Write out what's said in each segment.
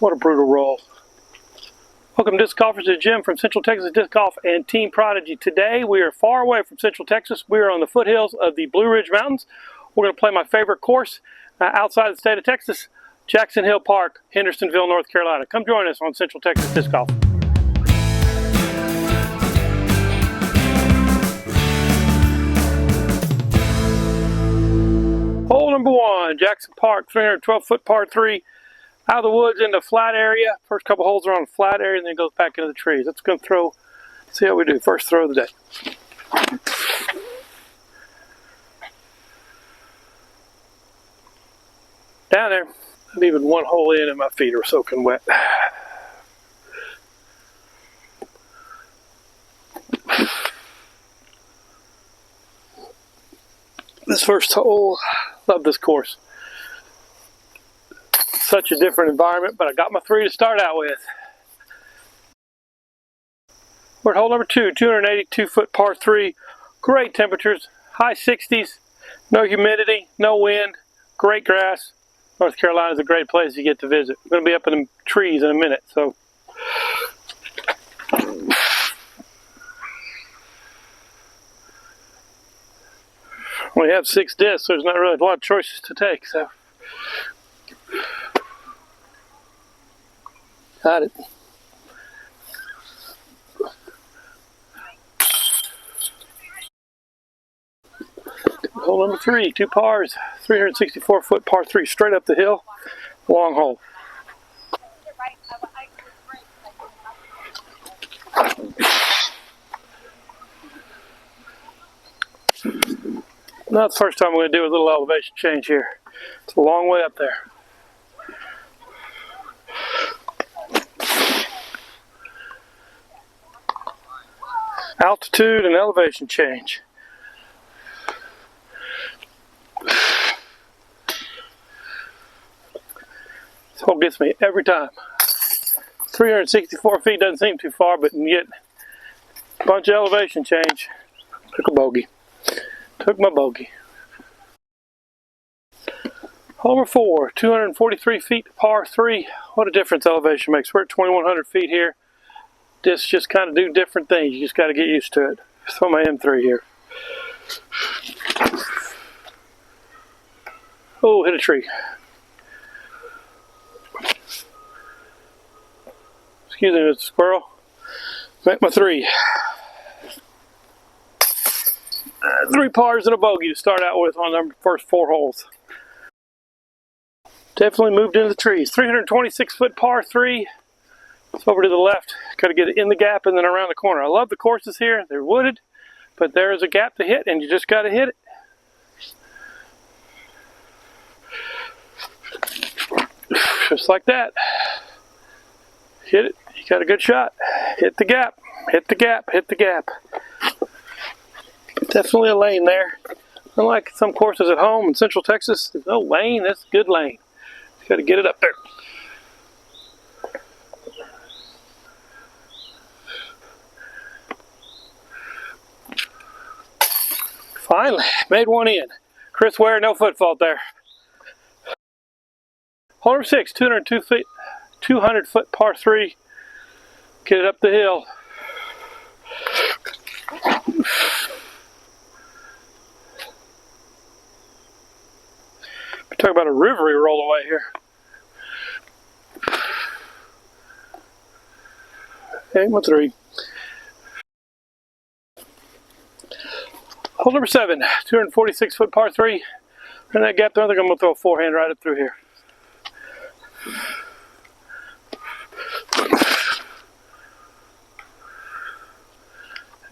What a brutal roll. Welcome disc golfers to Jim from Central Texas Disc Golf and Team Prodigy. Today we are far away from Central Texas. We are on the foothills of the Blue Ridge Mountains. We're going to play my favorite course outside the state of Texas, Jackson Hill Park, Hendersonville, North Carolina. Come join us on Central Texas Disc Golf. Hole number one, Jackson Park, 312-foot par 3. Out of the woods into flat area. First couple holes are on the flat area and then it goes back into the trees. Let's go throw, see how we do. First throw of the day. Down there. Not even one hole in and my feet are soaking wet. This first hole, love this course. Such a different environment, but I got my 3 to start out with. We're at hole number 2, 282-foot par 3. Great temperatures, high 60s, no humidity, no wind, great grass. North Carolina is a great place you get to visit. We're going to be up in the trees in a minute, so. We have 6 discs, so there's not really a lot of choices to take, so. Got it. Hole number 3, 2 pars, 364-foot par 3, straight up the hill, long hole. Now, the first time we're going to do a little elevation change here. It's a long way up there. Altitude and elevation change. This hole gets me every time. 364 feet doesn't seem too far, but you get a bunch of elevation change. Took a bogey. Took my bogey. Hole number 4, 243 feet par 3. What a difference elevation makes. We're at 2,100 feet here. Discs just kind of do different things. You just got to get used to it. Throw my M3 here. Oh, hit a tree. Excuse me, Mr. Squirrel. Make my 3. 3 pars and a bogey to start out with on the first 4 holes. Definitely moved into the trees. 326-foot par 3. It's over to the left. Got to get it in the gap and then around the corner. I love the courses here. They're wooded, but there is a gap to hit, and you just got to hit it. Just like that. Hit it. You got a good shot. Hit the gap. Hit the gap. Hit the gap. Definitely a lane there. Unlike some courses at home in Central Texas, there's no lane. That's a good lane. You got to get it up there. Finally, made one in. Chris Ware, no foot fault there. Hole number 6, 200-foot par 3. Get it up the hill. Talk about a rivery roll away here. Okay, 1-3. Hole number 7, 246-foot par 3. In that gap there, I think I'm going to throw a forehand right up through here.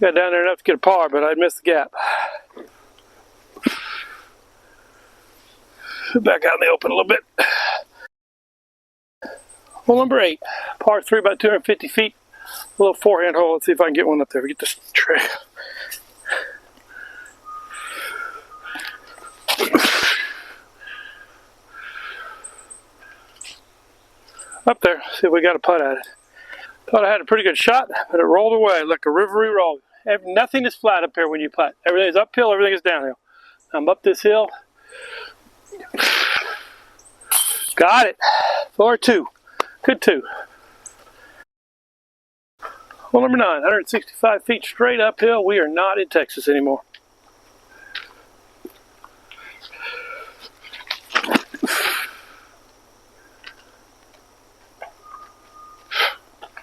Got down there enough to get a par, but I'd missed the gap. Back out in the open a little bit. Hole number 8, par 3, about 250 feet. A little forehand hole. Let's see if I can get one up there. Get this tray. Up there. See if we got a putt at it. Thought I had a pretty good shot, but it rolled away like a rivery roll. Nothing is flat up here when you putt. Everything is uphill, everything is downhill. I'm up this hill. Got it. 4-2. Good 2. Hole number 9, 165 feet straight uphill. We are not in Texas anymore.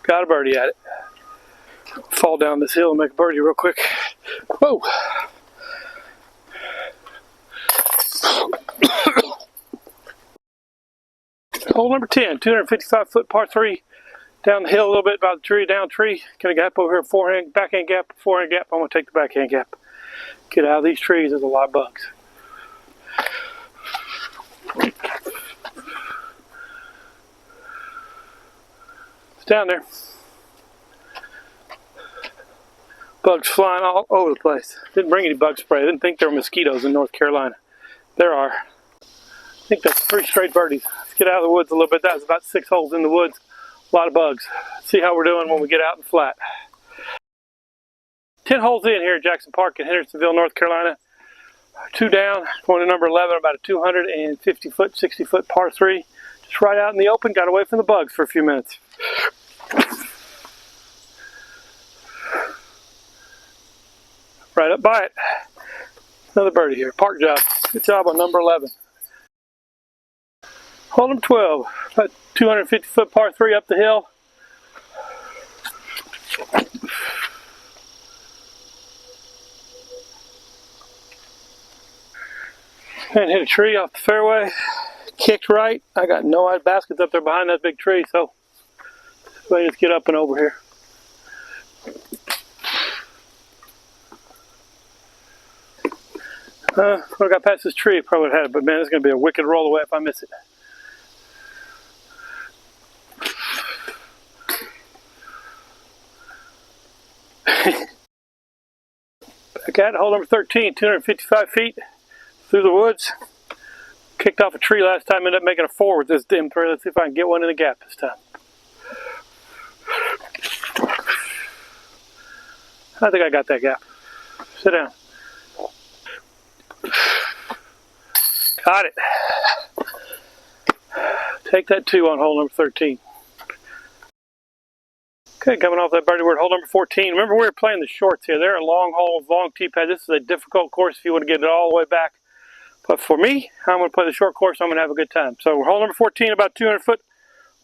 Got a birdie at it. Fall down this hill and make a birdie real quick. Whoa! Hole number 10, 255 foot par 3. Down the hill a little bit by the tree, down tree. Got a gap over here, forehand, backhand gap, forehand gap. I'm going to take the backhand gap. Get out of these trees, there's a lot of bugs. It's down there. Bugs flying all over the place. Didn't bring any bug spray. I didn't think there were mosquitoes in North Carolina. There are. I think that's 3 straight birdies. Let's get out of the woods a little bit. That was about 6 holes in the woods. A lot of bugs. See how we're doing when we get out in the flat. 10 holes in here at Jackson Park in Hendersonville, North Carolina. 2 down, going to number 11, about a 250 foot, 60 foot par 3. Just right out in the open, got away from the bugs for a few minutes. Right up by it. Another birdie here. Park job. Good job on number 11. Hole number 12, about 250 foot par 3 up the hill. And hit a tree off the fairway. Kicked right. I got no baskets up there behind that big tree, so let me just get up and over here. When I got past this tree, I probably would have had it, but man, it's going to be a wicked roll away if I miss it. Back at hole number 13, 255 feet through the woods. Kicked off a tree last time, ended up making a 4 with this dim 3. Let's see if I can get one in the gap this time. I think I got that gap. Sit down. Got it. Take that 2 on hole number 13. Okay, coming off that birdie, we're at hole number 14. Remember, we were playing the shorts here. They're a long hole, long tee pad. This is a difficult course if you want to get it all the way back. But for me, I'm going to play the short course. I'm going to have a good time. So hole number 14, about 200 foot,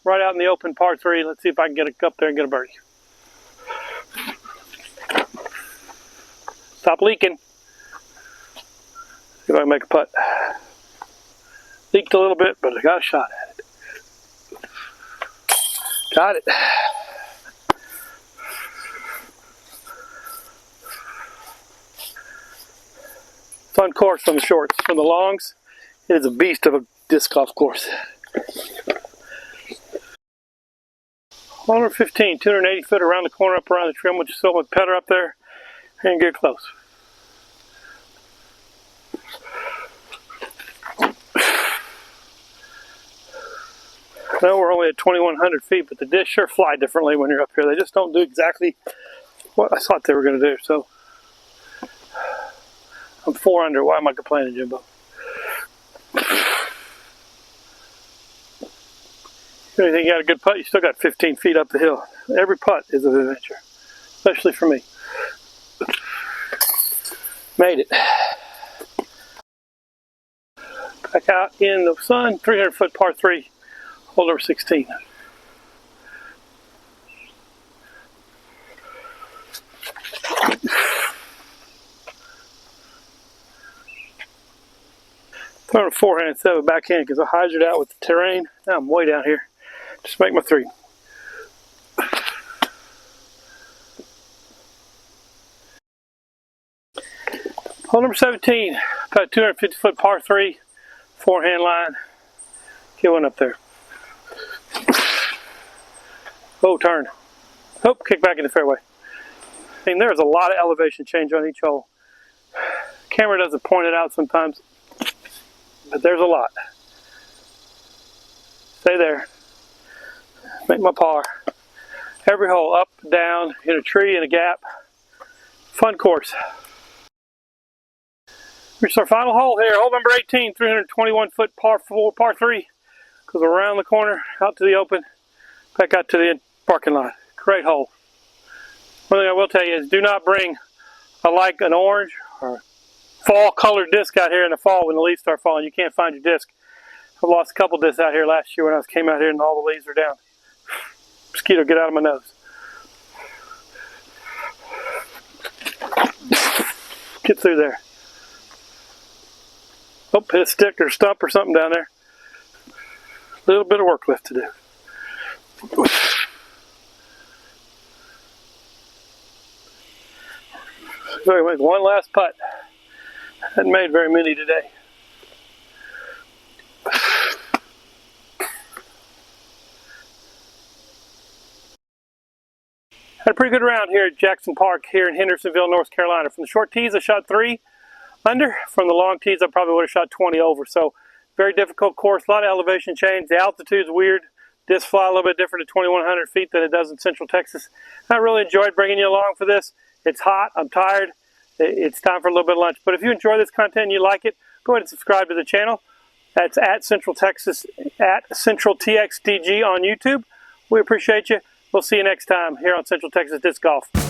right out in the open, par 3. Let's see if I can get it up there and get a birdie. Stop leaking. See if I can make a putt. Leaked a little bit, but I got a shot at it. Got it. Fun course on the shorts. For the longs, it is a beast of a disc golf course. Hole number 15, 280 foot around the corner, up around the tree. I'm going to just throw my putter up there and get close. I know we're only at 2,100 feet, but the discs sure fly differently when you're up here. They just don't do exactly what I thought they were going to do. So I'm 4 under. Why am I complaining, Jimbo? If you think you got a good putt, you still got 15 feet up the hill. Every putt is an adventure, especially for me. Made it. Back out in the sun, 300 foot par 3, hole number 16. Throwing a forehand instead of a backhand because I hyzered out with the terrain. Now I'm way down here. Just make my 3. Hole number 17, about 250 foot par 3, forehand line. Get one up there. Oh, turn. Oh, kick back in the fairway. I mean, there's a lot of elevation change on each hole. Camera doesn't point it out sometimes, but there's a lot. Stay there. Make my par. Every hole, up, down, hit a tree, in a gap. Fun course. Here's our final hole here. Hole number 18, 321 foot par 4, par 3. Goes around the corner, out to the open. back out to the parking lot. Great hole. One thing I will tell you is do not bring an orange or fall colored disc out here in the fall when the leaves start falling. You can't find your disc. I've lost a couple discs out here last year when I came out here and all the leaves are down. Mosquito, get out of my nose. Get through there. Oh, hit a stick or stump or something down there. A little bit of work left to do. So anyway, one last putt. Hadn't made very many today. Had a pretty good round here at Jackson Park here in Hendersonville, North Carolina. From the short tees, I shot 3 under. From the long tees, I probably would have shot 20 over. So very difficult course, a lot of elevation change. The altitude's weird. Discs fly a little bit different at 2,100 feet than it does in Central Texas. I really enjoyed bringing you along for this. It's hot. I'm tired. It's time for a little bit of lunch. But if you enjoy this content and you like it, go ahead and subscribe to the channel. That's at Central Texas, at Central TXDG on YouTube. We appreciate you. We'll see you next time here on Central Texas Disc Golf.